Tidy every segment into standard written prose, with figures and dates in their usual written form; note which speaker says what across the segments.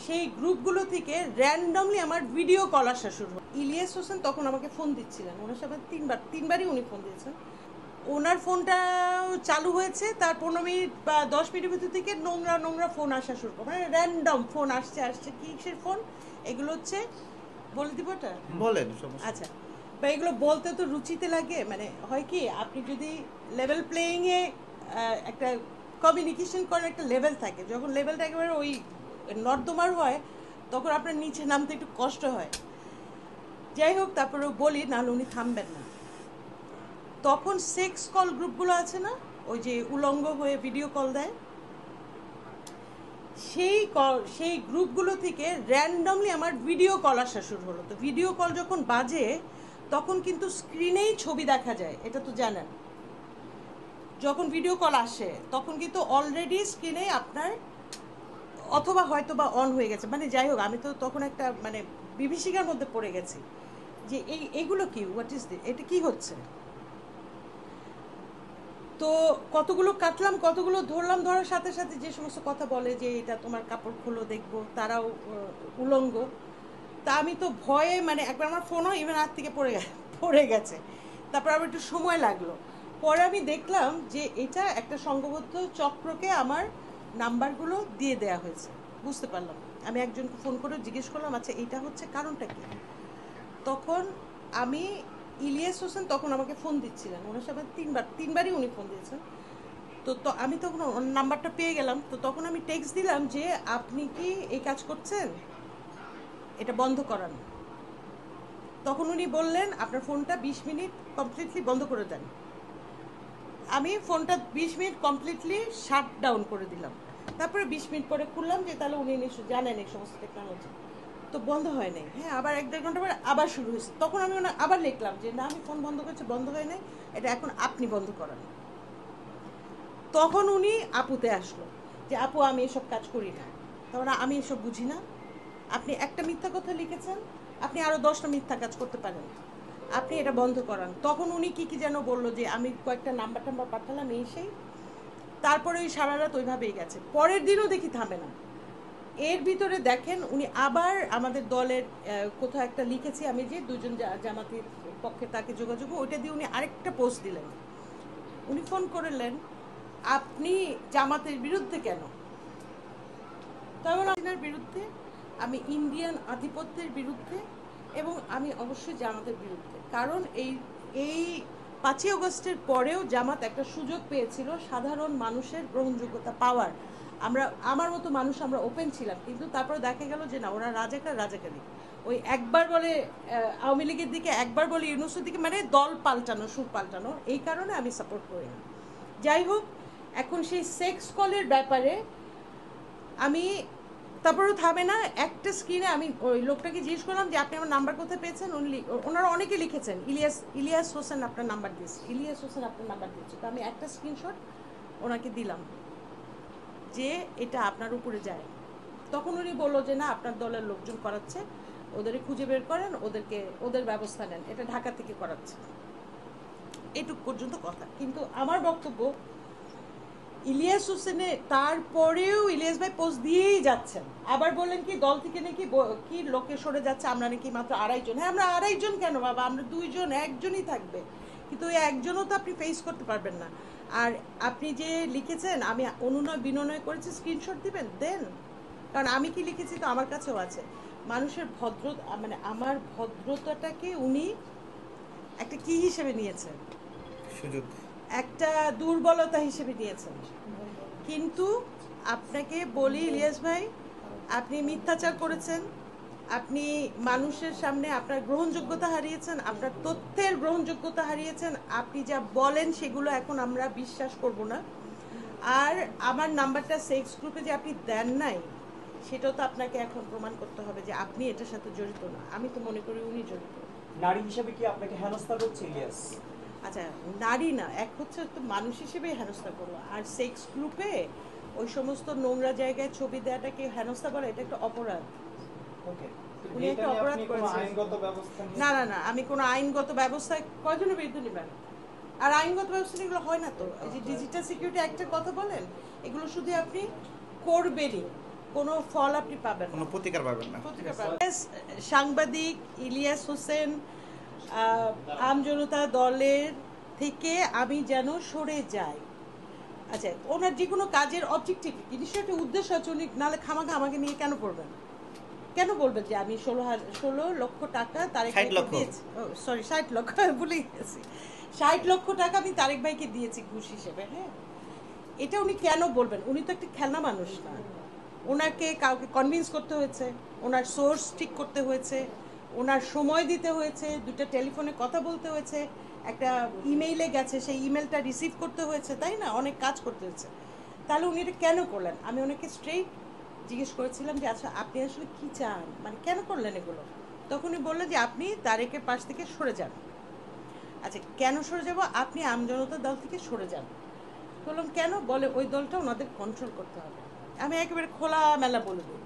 Speaker 1: সেই গ্রুপগুলো থেকে র্যান্ডমলি আমার ভিডিও কল আসা শুরু হয়। ইলিয়াস হোসেন তখন আমাকে ফোন দিচ্ছিলেন, ওনার সাথে তিনবারই উনি ফোন দিয়েছেন। ওনার ফোনটা চালু হয়েছে, তার 15 মিনিট বা 10 মিনিটের ভিতর থেকে নোংরা ফোন আসা শুরু করে, মানে র্যান্ডম ফোন আসছে। কিসের ফোন এগুলো হচ্ছে বলে দিব? ওটা বলেন। আচ্ছা, বা এগুলো বলতে তো রুচিতে লাগে, মানে হয় কি, আপনি যদি লেভেল প্লেয়িংয়ে একটা কমিউনিকেশন করার একটা লেভেল থাকে, যখন লেভেলটা একেবারে ওই নর্দমার হয় তখন আপনার নিচে নামতে একটু কষ্ট হয়। যাই হোক, তারপরেও বলি, নাহলে উনি থামবেন না। তখন সেক্স কল গ্রুপগুলো আছে না, ওই যে উলঙ্গ হয়ে ভিডিও কল দেয়, সেই গ্রুপগুলো থেকে র্যান্ডমলি আমার ভিডিও কল আসা শুরু হলো। তো ভিডিও কল যখন বাজে তখন কিন্তু স্ক্রিনেই ছবি দেখা যায়, এটা তো জানেন। যখন ভিডিও কল আসে তখন কিন্তু অলরেডি স্ক্রিনে আপনার অথবা হয়তো বা অন হয়ে গেছে, মানে যাই হোক, আমি তো তখন একটা মানে বিভীষিকার মধ্যে পড়ে গেছি যে এইগুলো কি, হোয়াট ইজ দিস, এটা কি হচ্ছে। তো কতগুলো কাটলাম, কতগুলো ধরলাম, ধরার সাথে সাথে যে সমস্ত কথা বলে যে এটা তোমার কাপড় খোলো দেখবো, তারাও উলঙ্গ। তা আমি তো ভয়ে, মানে একবার আমার ফোনও ইভেন হাত থেকে পড়ে গেছে। তারপর আবার একটু সময় লাগলো, পরে আমি দেখলাম যে এটা একটা সংঘবদ্ধ চক্রকে আমার নাম্বারগুলো দিয়ে দেয়া হয়েছে। বুঝতে পারলাম, আমি একজনকে ফোন করে জিজ্ঞেস করলাম, আচ্ছা এইটা হচ্ছে কারণটা কি। তখন আমি ইলিয়াস হোসেন তখন আমাকে ফোন দিচ্ছিলেন, ওনার সাথে তিনবারই উনি ফোন দিয়েছেন। তো আমি তখন ওর নাম্বারটা পেয়ে গেলাম। তো তখন আমি টেক্সট দিলাম যে আপনি কি এই কাজ করছেন, এটা বন্ধ করান। তখন উনি বললেন আপনার ফোনটা 20 মিনিট কমপ্লিটলি বন্ধ করে দেন। আমি ফোনটা 20 মিনিট কমপ্লিটলি শাট ডাউন করে দিলাম। তারপরে 20 মিনিট পরে খুললাম, যে তাহলে উনি নিশ্চয় জানেন এই সমস্ত টেকনোলজি। তো বন্ধ হয় নাই। হ্যাঁ, আবার 1-1.5 ঘন্টা পরে আবার শুরু হয়েছে। তখন আমি আবার লিখলাম যে না, আমি ফোন বন্ধ করেছি, বন্ধ হয় নাই, এটা এখন আপনি বন্ধ করান। তখন উনি আপুতে আসলো যে আপু, আমি এসব কাজ করি না, তখন আমি এসব বুঝি না, আপনি একটা মিথ্যা কথা লিখেছেন, আপনি আরও 10টা মিথ্যা কাজ করতে পারেন, আপনি এটা বন্ধ করান। তখন উনি কি যেন বললো, যে আমি কয়েকটা নাম্বার পাঠালাম এই সেই। তারপরে ওই সারা রাত ওইভাবেই গেছে। পরের দিনও দেখি থামে না। এর ভিতরে দেখেন উনি আবার আমাদের দলের কোথাও একটা লিখেছি আমি, যে দুজন জামাতের পক্ষে তাকে যোগাযোগ, ওইটা দিয়ে উনি আরেকটা পোস্ট দিলেন। উনি ফোন করলেন, আপনি জামাতের বিরুদ্ধে কেন? তার বিরুদ্ধে, আমি ইন্ডিয়ান আধিপত্যের বিরুদ্ধে, এবং আমি অবশ্যই জামাতের বিরুদ্ধে। কারণ এই 5ই আগস্টের পরেও জামাত একটা সুযোগ পেয়েছিল সাধারণ মানুষের গ্রহণযোগ্যতা পাওয়ার। আমার মতো মানুষ আমরা ওপেন ছিলাম, কিন্তু তারপরে দেখা গেল যে না, ওরা রাজাকারি। ওই একবার বলে আওয়ামী লীগের দিকে, একবার বলে ইউনূসের দিকে, মানে দল পাল্টানো, সুর পাল্টানো। এই কারণে আমি সাপোর্ট করি না। যাই হোক, এখন সেই সেক্স কলের ব্যাপারে আমি, তারপরেও থামে না। একটা স্ক্রিনে আমি ওই লোকটাকে জিজ্ঞেস করলাম যে আপনি আমার নাম্বার কোথায় পেয়েছেন। ওনারা অনেকে লিখেছেন ইলিয়াস হোসেন আপনার নাম্বার দিয়েছে, ইলিয়াস হোসেন আপনার নাম্বার দিয়েছে। তো আমি একটা স্ক্রিনশট ওনাকে দিলাম যে এটা আপনার উপরে যায়। তখন উনি বললো যে না, আপনার দলের লোকজন করাচ্ছে, ওদের খুঁজে বের করেন, ওদের ব্যবস্থা নেন, এটা ঢাকা থেকে করাচ্ছে। এটুক পর্যন্ত কথা। কিন্তু আমার বক্তব্য, ইলিয়াস হোসেনে তারপরেও ইলিয়াস ভাই পোস্ট দিয়েই যাচ্ছেন। আবার বললেন কি দল থেকে নাকি কি লোকে সরে যাচ্ছে, আমরা নাকি মাত্র 2.5 জন। হ্যাঁ, আমরা 2.5 জন কেন বাবা, আমরা 2 জন, 1 জনই থাকবে। কিন্তু ওই একজনও তো আপনি ফেস করতে পারবেন না। আর আপনি যে লিখেছেন আমি অনুনয় বিনয় করেছি, স্ক্রিনশট দিবেন, দেন। কারণ আমি কি লিখেছি তো আমার কাছেও আছে। মানুষের মানে আমার ভদ্রতাটাকে উনি একটা কি হিসেবে নিয়েছেন, সুযোগ, একটা দুর্বলতা হিসেবে নিয়েছেন। কিন্তু আপনাকে বলি ইলিয়াস ভাই, আপনি মিথ্যাচার করেছেন, আপনি মানুষের সামনে আপনার গ্রহণযোগ্যতা হারিয়েছেন, আপনার তথ্যের গ্রহণযোগ্যতা হারিয়েছেন। আপনি যা বলেন সেগুলো এখন আমরা বিশ্বাস করব না। আর আমার নাম্বারটা সেক্স গ্রুপে যে আপনি দেন নাই, সেটাও তো আপনাকে এখন প্রমাণ করতে হবে যে আপনি এটার সাথে জড়িত না। আমি তো মনে করি উনি জড়িত।
Speaker 2: নারী হিসেবে কি আপনাকে হেনস্থা করছে ইলিয়াস?
Speaker 1: আচ্ছা, নারী না, এক হচ্ছে তো মানুষ হিসেবেই হেনস্থা করবো, আর সেক্স গ্রুপে ওই সমস্ত নোংরা জায়গায় ছবি দেওয়াটাকে হেনস্থা বলা, এটা একটা অপরাধ। উনি একটা অপরাধ করেছেন। না না না, আমি কোনো আইনগত ব্যবস্থায় কয়জনের বিরুদ্ধে নেবেন? আর আইনগত ব্যবস্থা এগুলো হয় না তো। এই যে ডিজিটাল সিকিউরিটি অ্যাক্টের কথা বলেন, এগুলো শুধু আপনি করবেনই, কোনো ফল আপনি পাবেন না।
Speaker 3: কোনো প্রতিকার পাবেন না।
Speaker 1: সাংবাদিক ইলিয়াস হোসেন আমজনতা দলের থেকে আমি যেন সরে যাই। আচ্ছা, ওনার যে কোনো কাজের অবজেক্টিভিটি নিশ্চয়ই একটা উদ্দেশ্য আছে, উনি নাহলে খামাখা আমাকে নিয়ে কেন পড়বেন? কেন বলবেন যে আমি 16 লক্ষ টাকা তারেক
Speaker 3: 60 লক্ষ।
Speaker 1: দিয়েছি? সরি 60 লক্ষ ভুলে গেছি। 60 লক্ষ টাকা আমি তারেক ভাইকে দিয়েছি ঘুষ হিসেবে। হ্যাঁ, এটা উনি কেন বলবেন? উনি তো একটা খেলনা মানুষ না। ওনাকে কাউকে কনভিন্স করতে হয়েছে, ওনার সোর্স ঠিক করতে হয়েছে, ওনার সময় দিতে হয়েছে, দুটো টেলিফোনে কথা বলতে হয়েছে, একটা ইমেইলে গেছে সেই ইমেলটা রিসিভ করতে হয়েছে, তাই না? অনেক কাজ করতে হয়েছে। তাহলে উনি এটা কেন করলেন? আমি ওনাকে স্ট্রেইট জিজ্ঞেস করেছিলাম যে আচ্ছা আপনি আসলে কি চান, মানে কেন করলেন এগুলো? তখন উনি বললেন যে আপনি তারেকের পাশ থেকে সরে যান। আচ্ছা, কেন সরে যাব? আপনি আমজনতা দল থেকে সরে যান। বললাম কেন? বলে ওই দলটা ওনাদের কন্ট্রোল করতে হবে। আমি একেবারে খোলামেলা বলে দিই।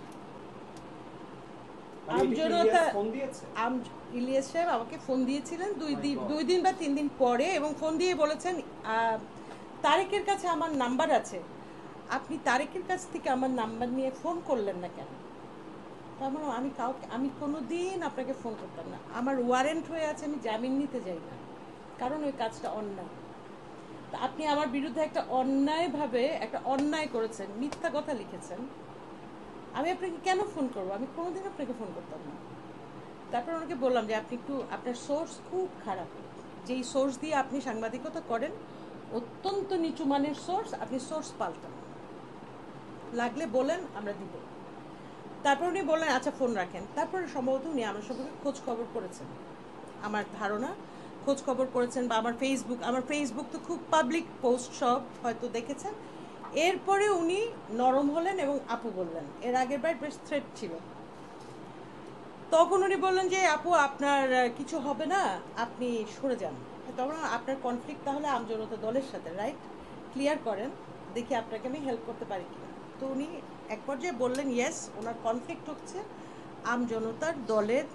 Speaker 2: মানে এটা কি ইলিয়াস ফোন দিয়েছে?
Speaker 1: ইলিয়াস সাহেব আমাকে ফোন দিয়েছিলেন 2 দিন বা 3 দিন পরে, এবং ফোন দিয়ে বলেছেন তারেকের কাছে আমার নাম্বার আছে, আপনি তারেকের কাছ থেকে আমার নাম্বার নিয়ে ফোন করলেন না কেন? তার মানে আমি কোনো দিন আপনাকে ফোন করতাম না। আমার ওয়ারেন্ট হয়ে আছে, আমি জামিন নিতে যাই না, কারণ ওই কাজটা অন্যায়। তা আপনি আমার বিরুদ্ধে একটা অন্যায় করেছেন, মিথ্যা কথা লিখেছেন, আমি আপনাকে কেন ফোন করবো? আমি কোনোদিন আপনাকে ফোন করতাম না। তারপর ওনাকে বললাম যে আপনি একটু, আপনার সোর্স খুব খারাপ, যেই সোর্স দিয়ে আপনি সাংবাদিকতা করেন অত্যন্ত নিচু মানের সোর্স, আপনি সোর্স পাল্টান, লাগলে বলেন আমরা দিব। তারপর উনি বললেন আচ্ছা ফোন রাখেন। তারপরে সম্ভবত উনি আমার সম্পর্কে খোঁজ খবর করেছেন, আমার ধারণা খোঁজ খবর করেছেন, বা আমার ফেসবুক তো খুব পাবলিক পোস্ট সব হয়তো দেখেছেন। এরপরে উনি নরম হলেন এবং আপু বললেন। এর আগের বার বেশ থ্রেট ছিল। তখন উনি বললেন যে আপু আপনার কিছু হবে না, আপনি সরে যান। তখন আপনার কনফ্লিক্ট তাহলে আমজনতা দলের সাথে, রাইট? ক্লিয়ার করেন, দেখি আপনাকে আমি হেল্প করতে পারি কিনা। তো উনি এক পর্যায়ে বললেন ইয়েস, ওনার কনফ্লিক্ট হচ্ছে আমজনতার দলের